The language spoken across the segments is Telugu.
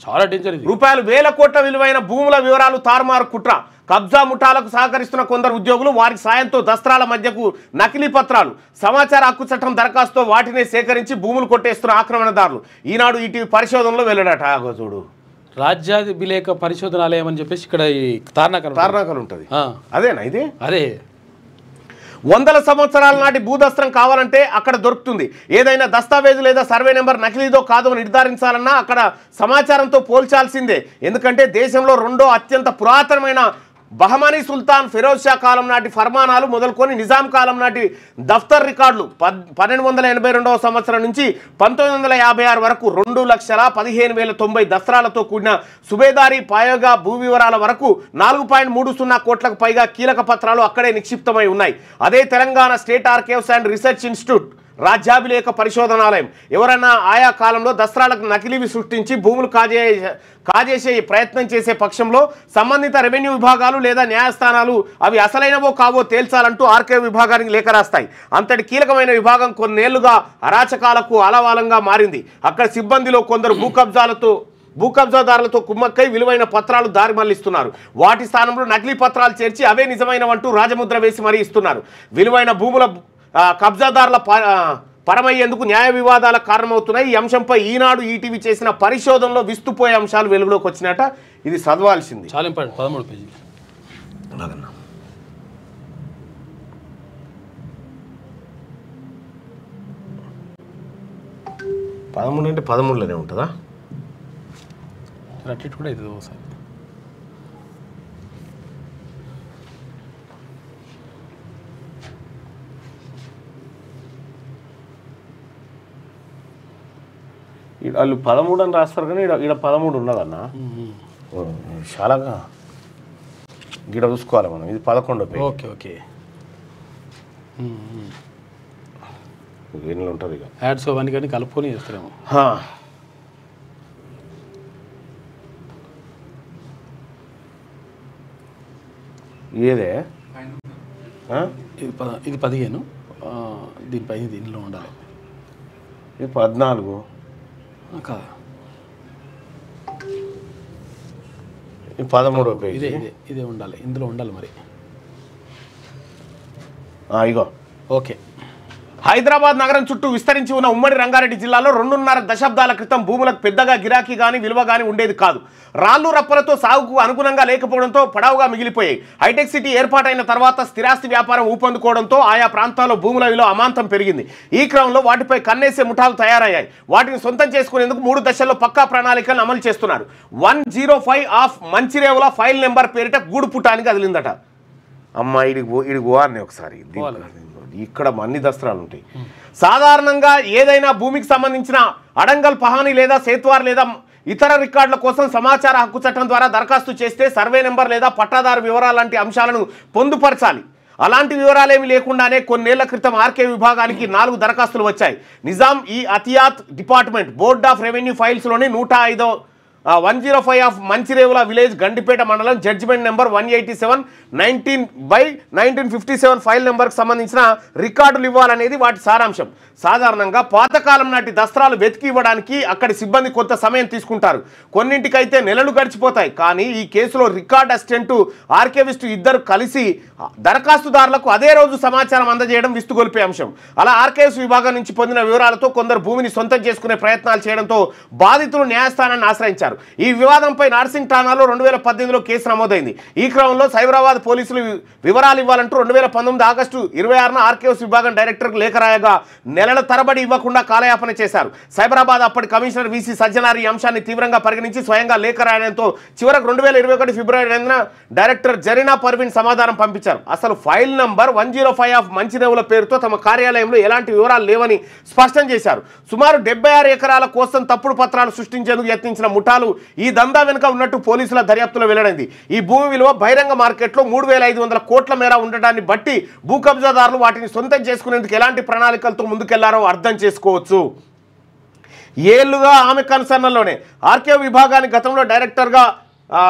చాలా డేంజర్ ఇది. రూపాయలు వేల కోట్ల విలువైన భూముల వివరాలు తారుమారు కుట్ర. కబ్జా ముఠాలకు సహకరిస్తున్న కొందరు ఉద్యోగులు వారి సాయంతో దస్త్రాల మధ్యకు నకిలీ పత్రాలు, సమాచార హక్కు చట్టం దరఖాస్తుతో వాటిని సేకరించి భూములు కొట్టేస్తున్న ఆక్రమణదారులు. ఈనాడు ఈటీవీ పరిశోధనలో వెళ్ళాడట. చూడు, రాజ్యాభిలేఖ పరిశోధనాలయం అని చెప్పేసి ఇక్కడ ఈ తార్నాకలు ఉంటుంది. అదేనా ఇది? అదే. వందల సంవత్సరాల నాటి భూదస్త్రం కావాలంటే అక్కడ దొరుకుతుంది. ఏదైనా దస్తావేజు లేదా సర్వే నెంబర్ నకిలీదో కాదో నిర్ధారించాలన్నా అక్కడ సమాచారంతో పోల్చాల్సిందే. ఎందుకంటే దేశంలో రెండో అత్యంత పురాతనమైన బహమానీ సుల్తాన్ ఫిరోజ్ షా కాలం నాటి ఫర్మానాలు మొదలుకొని నిజాం కాలం నాటి దఫ్తర్ రికార్డులు 1282వ సంవత్సరం నుంచి 1956 వరకు 2,15,090 దస్త్రాలతో కూడిన సుబేదారీ పాయోగా భూ వివరాల వరకు 4.30 కోట్లకు పైగా కీలక పత్రాలు అక్కడే నిక్షిప్తమై ఉన్నాయి. అదే Telangana state archives and research institute రాజ్యాభిలేఖ పరిశోధనాలయం. ఎవరైనా ఆయా కాలంలో దస్త్రాలకు నకిలీవి సృష్టించి భూములు కాజేసే ప్రయత్నం చేసే పక్షంలో సంబంధిత రెవెన్యూ విభాగాలు లేదా న్యాయస్థానాలు అవి అసలైనవో కావో తేల్చాలంటూ ఆర్కైవ్ విభాగానికి లేఖ రాస్తాయి. అంతటి కీలకమైన విభాగం కొన్నేళ్లుగా అరాచకాలకు ఆలవాలంగా మారింది. అక్కడ సిబ్బందిలో కొందరు భూ కబ్జాదారులతో కుమ్మక్కై విలువైన పత్రాలు దారి మళ్లిస్తున్నారు. వాటి స్థానంలో నకిలీ పత్రాలు చేర్చి అవే నిజమైనవంటూ రాజముద్ర వేసి మరీ ఇస్తున్నారు. విలువైన భూముల కబ్జాదారుల పరమయ్యేందుకు న్యాయ వివాదాలకు కారణమవుతున్నాయి. ఈ అంశంపై ఈనాడు ఈటీవీ చేసిన పరిశోధనలో విస్తుపోయే అంశాలు వెలుగులోకి వచ్చినట. ఇది చదవాల్సింది. చాలా ఇంపార్టెంట్. 13 పేజీలు. 13 అంటే 13లోనే ఉంటుందా? అట్లా కూడా ఇది ఒకసారి. వాళ్ళు 13 అని రాస్తారు కానీ ఇక్కడ 13 ఉన్నదన్న. చాలాగా గిడ చూసుకోవాలి మనం. ఇది 11వ పేజీ. Okay okay. ఎన్ని ఉంటుంది ఇక యాడ్స్ అవన్నీ కానీ కలుపుకొని చేస్తారేమో. ఏదే ఇది 15. దీనిపై దీనిలో ఉండాలి. ఇది 14 కాదు. ఇది 13వ పేజీ. ఇదే ఉండాలి. ఇందులో ఉండాలి మరి. ఇగో ఓకే. హైదరాబాద్ నగరం చుట్టూ విస్తరించి ఉన్న ఉమ్మడి రంగారెడ్డి జిల్లాలో 2.5 దశాబ్దాల క్రితం భూములకు పెద్దగా గిరాకీ కానీ విలువ కానీ ఉండేది కాదు. రాళ్లు రప్పలతో సాగుకు అనుగుణంగా లేకపోవడంతో పడవగా మిగిలిపోయాయి. హైటెక్ సిటీ ఏర్పాటైన తర్వాత స్థిరాస్తి వ్యాపారం ఊపందుకోవడంతో ఆయా ప్రాంతాల్లో భూముల విలువ అమాంతం పెరిగింది. ఈ క్రమంలో వాటిపై కన్నేసే ముఠాలు తయారయ్యాయి. వాటిని సొంతం చేసుకునేందుకు 3 దశల్లో పక్కా ప్రణాళికలను అమలు చేస్తున్నారు. 105 ఆఫ్ మంచిరేవుల ఫైల్ నెంబర్ పేరిట గూడు పుటానికి కదిలిందట. అమ్మ ఇడికి పోవాలని ఒకసారి. ఇక్కడ అన్ని దస్త్రాలు ఉంటాయి. సాధారణంగా ఏదైనా భూమికి సంబంధించిన అడంగల్ పహానీ లేదా సేత్వార్ లేదా ఇతర రికార్డుల కోసం సమాచార హక్కు చట్టం ద్వారా దరఖాస్తు చేస్తే సర్వే నెంబర్ లేదా పట్టాదారు వివరాలు లాంటి అంశాలను పొందుపరచాలి. అలాంటి వివరాలేమీ లేకుండానే కొన్నేళ్ల క్రితం ఆర్కే విభాగానికి 4 దరఖాస్తులు వచ్చాయి. నిజాం ఈ Atiyat department board of revenue ఫైల్స్లోని 105 of Manchirevula village Gandipet mandal judgment number 187 19/1957 file నెంబర్కి సంబంధించిన రికార్డులు ఇవ్వాలనేది వాటి సారాంశం. సాధారణంగా పాతకాలం నాటి దస్త్రాలు వెతికి ఇవ్వడానికి అక్కడి సిబ్బంది కొంత సమయం తీసుకుంటారు. కొన్నింటికైతే నెలలు గడిచిపోతాయి. కానీ ఈ కేసులో రికార్డ్ అసిస్టెంట్ ఆర్కేవిస్టు ఇద్దరు కలిసి దరఖాస్తుదారులకు అదే రోజు సమాచారం అందజేయడం విస్తుగొలిపే అంశం. అలా ఆర్కేవ్స్ విభాగం నుంచి పొందిన వివరాలతో కొందరు భూమిని సొంతం చేసుకునే ప్రయత్నాలు చేయడంతో బాధితులు న్యాయస్థానాన్ని ఆశ్రయించారు. ఈ వివాదంపై నార్సింగ్ ఠాణాలో 2018లో కేసు నమోదైంది. ఈ క్రమంలో సైబరాబాద్ పోలీసులు వివరాలు ఇవ్వాలంటూ 2019 ఆగస్టు 26న ఆర్కేవ్స్ విభాగం డైరెక్టర్కు లేఖ రాయగా నెలల తరబడి ఇవ్వకుండా కాలయాపన చేశారు. సైబరాబాద్ అప్పటి కమిషనర్ విసి సజ్జనార్ ఈ అంశాన్ని తీవ్రంగా పరిగణించి స్వయంగా లేఖ రాయడంతో చివరకు 2021 ఫిబ్రవరి 2న డైరెక్టర్ జరీనా పర్వీన్ సమాధానం పంపించారు. అసలు ఫైల్ నంబర్ 105 ఆఫ్ మంచిరేవుల పేరుతో తమ కార్యాలయంలో ఎలాంటి వివరాలు లేవని స్పష్టం చేశారు. సుమారు 76 ఎకరాల కోసం తప్పుడు పత్రాలు సృష్టించేందుకు యత్నించిన ముఠాలు ఈ దందా వెనుక ఉన్నట్టు పోలీసుల దర్యాప్తులో వెల్లడైంది. ఈ భూమి విలువ బహిరంగ మార్కెట్లో 3,500 కోట్ల మేర ఉండటాన్ని బట్టి భూ కబ్జాదారులు వాటిని సొంతం చేసుకునేందుకు ఎలాంటి ప్రణాళికలతో ముందుకెళ్లారో అర్థం చేసుకోవచ్చు. ఏళ్లుగా ఆమె కన్సర్న్లోనే ఆర్కే విభాగానికి గతంలో డైరెక్టర్గా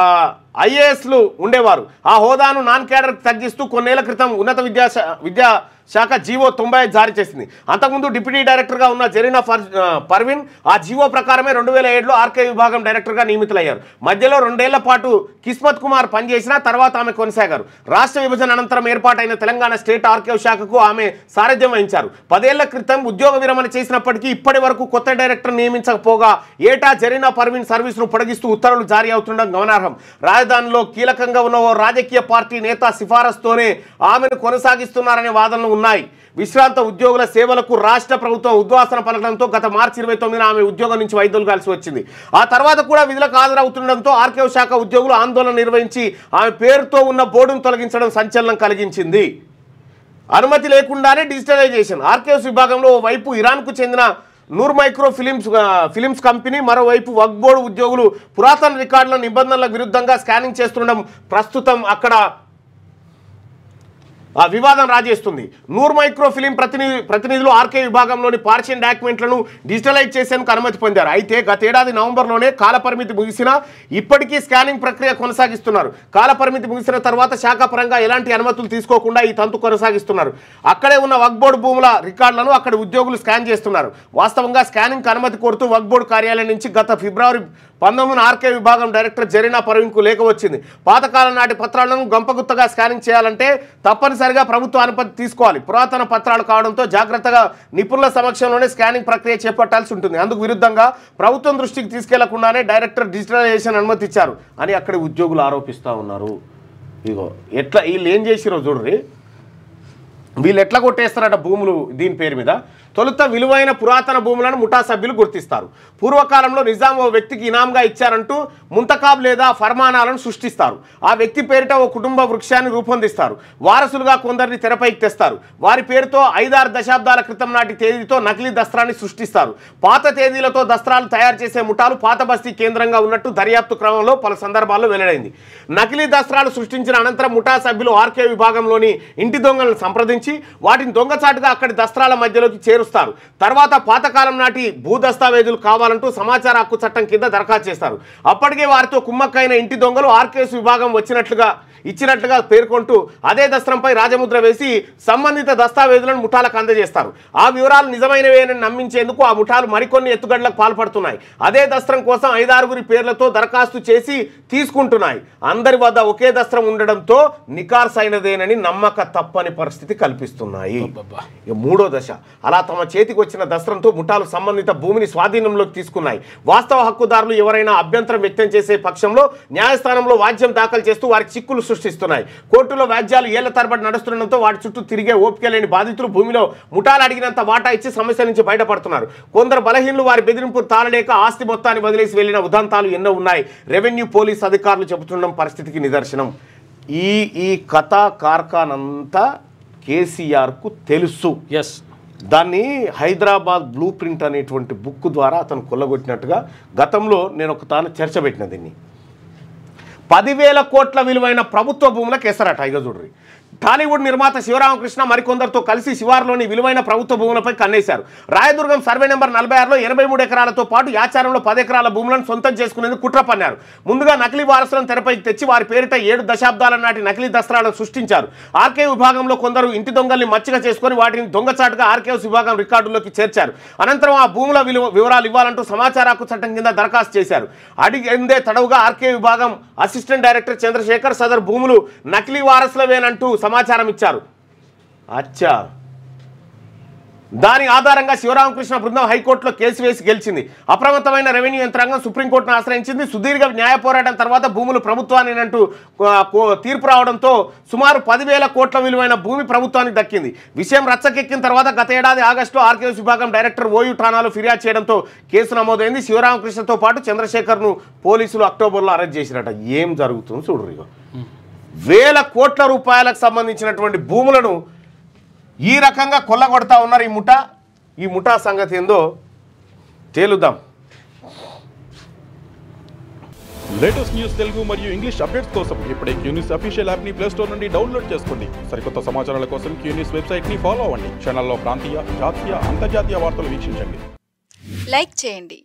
ఐఏఎస్లు ఉండేవారు. ఆ హోదాను నాన్ క్యాడర్కి తగ్గిస్తూ కొన్నేళ్ల క్రితం ఉన్నత విద్యా శాఖ జీవో 95 జారీ చేసింది. అంతకుముందు డిప్యూటీ డైరెక్టర్గా ఉన్న జరీనా పర్వీన్ ఆ జీవో ప్రకారమే 2007లో ఆర్కే విభాగం డైరెక్టర్గా నియమితులయ్యారు. మధ్యలో 2 ఏళ్ల పాటు కిస్మత్ కుమార్ పనిచేసిన తర్వాత ఆమె కొనసాగారు. రాష్ట్ర విభజన అనంతరం ఏర్పాటైన తెలంగాణ స్టేట్ ఆర్కైవ్ శాఖకు ఆమె సారథ్యం వహించారు. 10 ఏళ్ల క్రితం ఉద్యోగ విరమణ చేసినప్పటికీ ఇప్పటి వరకు కొత్త డైరెక్టర్ నియమించకపోగా ఏటా జరీనా పర్వీన్ సర్వీసును పొడిగిస్తూ ఉత్తర్వులు జారీ అవుతుండడం గమనార్హం. రాజధానిలో కీలకంగా ఉన్న ఓ రాజకీయ పార్టీ నేత సిఫారసుతోనే ఆమెను కొనసాగిస్తున్నారనే వాదనలు ఉన్నాయి. విశ్రాంత ఉద్యోగుల సేవలకు రాష్ట్ర ప్రభుత్వం ఉద్వాసన పలకడంతో గత మార్చి 29న ఆమె ఉద్యోగం నుంచి వైదొలగాల్సి వచ్చింది. ఆ తర్వాత కూడా విధులకు హాజరవుతుండడంతో ఆర్కైవ్ శాఖ ఉద్యోగులు ఆందోళన నిర్వహించి ఆమె పేరుతో ఉన్న బోర్డును తొలగించడం సంచలనం కలిగించింది. అనుమతి లేకుండానే డిజిటలైజేషన్. ఆర్కైవ్స్ విభాగంలో వైపు ఇరాన్కు చెందిన నూర్ మైక్రో ఫిలిమ్స్ కంపెనీ, మరోవైపు వక్ఫ్ బోర్డు ఉద్యోగులు పురాతన రికార్డుల నిబంధనలకు విరుద్ధంగా స్కానింగ్ చేస్తుండడం ప్రస్తుతం అక్కడ ఆ వివాదం రాజేస్తుంది. నూర్ మైక్రో ఫిలిం ప్రతినిధులు ఆర్కే విభాగంలోని పార్షియల్ డాక్యుమెంట్లను డిజిటలైజ్ చేసేందుకు అనుమతి పొందారు. అయితే గతేడాది నవంబర్లోనే కాలపరిమితి ముగిసినా ఇప్పటికీ స్కానింగ్ ప్రక్రియ కొనసాగిస్తున్నారు. కాలపరిమితి ముగిసిన తర్వాత శాఖాపరంగా ఎలాంటి అనుమతులు తీసుకోకుండా ఈ తంతు కొనసాగిస్తున్నారు. అక్కడే ఉన్న వక్ఫ్ బోర్డు భూముల రికార్డులను అక్కడి ఉద్యోగులు స్కాన్ చేస్తున్నారు. వాస్తవంగా స్కానింగ్ అనుమతి కోరుతూ వక్ఫ్ బోర్డు కార్యాలయం నుంచి గత ఫిబ్రవరి 19న ఆర్కే విభాగం డైరెక్టర్ జరీనా పర్వీన్కు లేఖ వచ్చింది. పాతకాలం నాటి పత్రాలను గంపగుత్తగా స్కానింగ్ చేయాలంటే తప్పనిసరిగా ప్రభుత్వ అనుమతి తీసుకోవాలి. పురాతన పత్రాలు కావడంతో జాగ్రత్తగా నిపుణుల సమక్షంలోనే స్కానింగ్ ప్రక్రియ చేపట్టాల్సి ఉంటుంది. అందుకు విరుద్ధంగా ప్రభుత్వం దృష్టికి తీసుకెళ్లకుండానే డైరెక్టర్ డిజిటలైజేషన్ అనుమతి ఇచ్చారు అని అక్కడి ఉద్యోగులు ఆరోపిస్తూ ఉన్నారు. ఇగో ఎట్లా వీళ్ళు ఏం చేసిరో చూడ్రి. వీళ్ళు ఎట్లా కొట్టేస్తారట భూములు దీని పేరు మీద. తొలుత విలువైన పురాతన భూములను ముఠా సభ్యులు గుర్తిస్తారు. పూర్వకాలంలో నిజాం ఓ వ్యక్తికి ఇనాంగా ఇచ్చారంటూ ముంతకాబ్ లేదా ఫర్మానాలను సృష్టిస్తారు. ఆ వ్యక్తి పేరిట ఓ కుటుంబ వృక్షాన్ని రూపొందిస్తారు. వారసులుగా కొందరిని తెరపైకి తెస్తారు. వారి పేరుతో 5-6 దశాబ్దాల క్రితం నాటి తేదీతో నకిలీ దస్త్రాన్ని సృష్టిస్తారు. పాత తేదీలతో దస్త్రాలు తయారు చేసే ముఠాలు పాత బస్తీ కేంద్రంగా ఉన్నట్టు దర్యాప్తు క్రమంలో పలు సందర్భాల్లో వెల్లడైంది. నకిలీ దస్త్రాలు సృష్టించిన అనంతరం ముఠా సభ్యులు ఆర్కే విభాగంలోని ఇంటి దొంగలను సంప్రదించి వాటిని దొంగచాటుగా అక్కడి దస్త్రాల మధ్యలోకి చేరుస్తారు. తర్వాత పాతకాలం నాటి భూ దస్తావేజులు కావాలంటూ సమాచార హక్కు చట్టం కింద దరఖాస్తు చేస్తారు. అప్పటికే వారితో కుమ్మక్కైన ఇంటి దొంగలు ఆర్కేఎస్ విభాగం ఇచ్చినట్లుగా పేర్కొంటూ అదే దస్త్రంపై రాజముద్ర వేసి సంబంధిత దస్తావేజులను ముఠాలకు అందజేస్తారు. ఆ వివరాలు నిజమైనవేనని నమ్మించేందుకు ఆ ముఠాలు మరికొన్ని ఎత్తుగడలకు పాల్పడుతున్నాయి. అదే దస్త్రం కోసం 5-6 పేర్లతో దరఖాస్తు చేసి తీసుకుంటున్నాయి. అందరి వద్ద ఒకే దస్త్రం ఉండడంతో నికార్సైనదేనని నమ్మక తప్పని పరిస్థితి కల్పిస్తున్నాయి. మూడో దశ. అలా తమ చేతికి వచ్చిన దస్త్రంతో ముఠాలు సంబంధిత భూమిని స్వాధీనంలోకి తీసుకున్నాయి. వాస్తవ హక్కుదారులు ఎవరైనా అభ్యంతరం వ్యక్తం చేసే పక్షంలో న్యాయస్థానంలో వాద్యం దాఖలు చేస్తూ వారికి చిక్కులు సృష్టిస్తున్నాయి. కోర్టులో వ్యాజ్యాలు ఏళ్ల తరబడి నడుస్తుండడంతో వాటి చుట్టూ తిరిగే ఓపిక లేని బాధితులు భూమిలో ముఠాలు అడిగినంత వాటా ఇచ్చి సమస్య నుంచి బయటపడుతున్నారు. కొందరు బలహీనులు వారి బెదిరింపు తాళలేక ఆస్తి మొత్తాన్ని వదిలేసి వెళ్లిన ఉదంతాలు ఎన్నో ఉన్నాయి. రెవెన్యూ పోలీస్ అధికారులు చెబుతుండడం పరిస్థితికి నిదర్శనం. ఈ కథా కార్ఖానంతా కేసీఆర్కు తెలుసు. దాన్ని హైదరాబాద్ బ్లూ ప్రింట్ అనేటువంటి బుక్ ద్వారా అతను కొల్లగొట్టినట్టుగా గతంలో నేను ఒక తాను చర్చ పెట్టిన. దీన్ని 10,000 కోట్ల విలువైన ప్రభుత్వ భూములకు ఎసరట. ఇక చూడ్రి. టాలీవుడ్ నిర్మాత శివరామకృష్ణ మరికొందరితో కలిసి శివార్లోని విలువైన ప్రభుత్వ భూములపై కన్నేశారు. రాయదుర్గం సర్వే నెంబర్ 46లో 83 ఎకరాలతో పాటు యాచారంలో 10 ఎకరాల భూములను సొంతం చేసుకునేందుకు కుట్ర పన్నారు. ముందుగా నకిలీ వారసులను తెరపైకి తెచ్చి వారి పేరిట 7 దశాబ్దాల నాటి నకిలీ దస్త్రాలను సృష్టించారు. ఆర్కేవ్ విభాగంలో కొందరు ఇంటి దొంగల్ని మచ్చిక చేసుకుని వాటిని దొంగచాటుగా ఆర్కేవ్స్ విభాగం రికార్డుల్లోకి చేర్చారు. అనంతరం ఆ భూముల వివరాలు ఇవ్వాలంటూ సమాచార హక్కు చట్టం కింద దరఖాస్తు చేశారు. అడిగిందే తడవుగా ఆర్కే విభాగం అసిస్టెంట్ డైరెక్టర్ చంద్రశేఖర్ సదర్ భూములు నకిలీ వారసులవేనంటూ సమాచారం ఇచ్చారు. అచ్చా. దాని ఆధారంగా శివరామకృష్ణ బృందం హైకోర్టులో కేసు వేసి గెలిచింది. అప్రమత్తమైన రెవెన్యూ యంత్రాంగం సుప్రీంకోర్టును ఆశ్రయించింది. సుదీర్ఘ న్యాయ పోరాటం తర్వాత భూములు ప్రభుత్వానినంటూ తీర్పు రావడంతో సుమారు 10,000 కోట్ల విలువైన భూమి ప్రభుత్వానికి దక్కింది. విషయం రచ్చకెక్కిన తర్వాత గత ఏడాది ఆగస్టులో ఆర్కేఎస్ విభాగం డైరెక్టర్ ఓయూ ఠాణాలో ఫిర్యాదు చేయడంతో కేసు నమోదైంది. శివరామకృష్ణతో పాటు చంద్రశేఖర్ను పోలీసులు అక్టోబర్లో అరెస్ట్ చేసినట్ట. ఏం జరుగుతుంది చూడరు. వేల కోట్ల రూపాయలకు సంబంధించినటువంటి భూములను ఈ రకంగా కొల్లగొడతా ఉన్నారు ఈ ముఠా సంగతి ఏందో తేలుద్దాం. లేటెస్ట్ న్యూస్ తెలుగు మరియు ఇంగ్లీష్ అప్డేట్స్ కోసం ఇప్పుడే క్యూన్యూస్ అఫీషియల్ యాప్ ని ప్లే స్టోర్ నుండి డౌన్లోడ్ చేసుకోండి. సరికొత్త సమాచారాల కోసం క్యూన్యూస్ వెబ్సైట్ ని ఫాలో అవ్వండి. ఛానల్లో ప్రాంతీయ, జాతీయ, అంతర్జాతీయ వార్తలు వీక్షించండి. లైక్ చేయండి.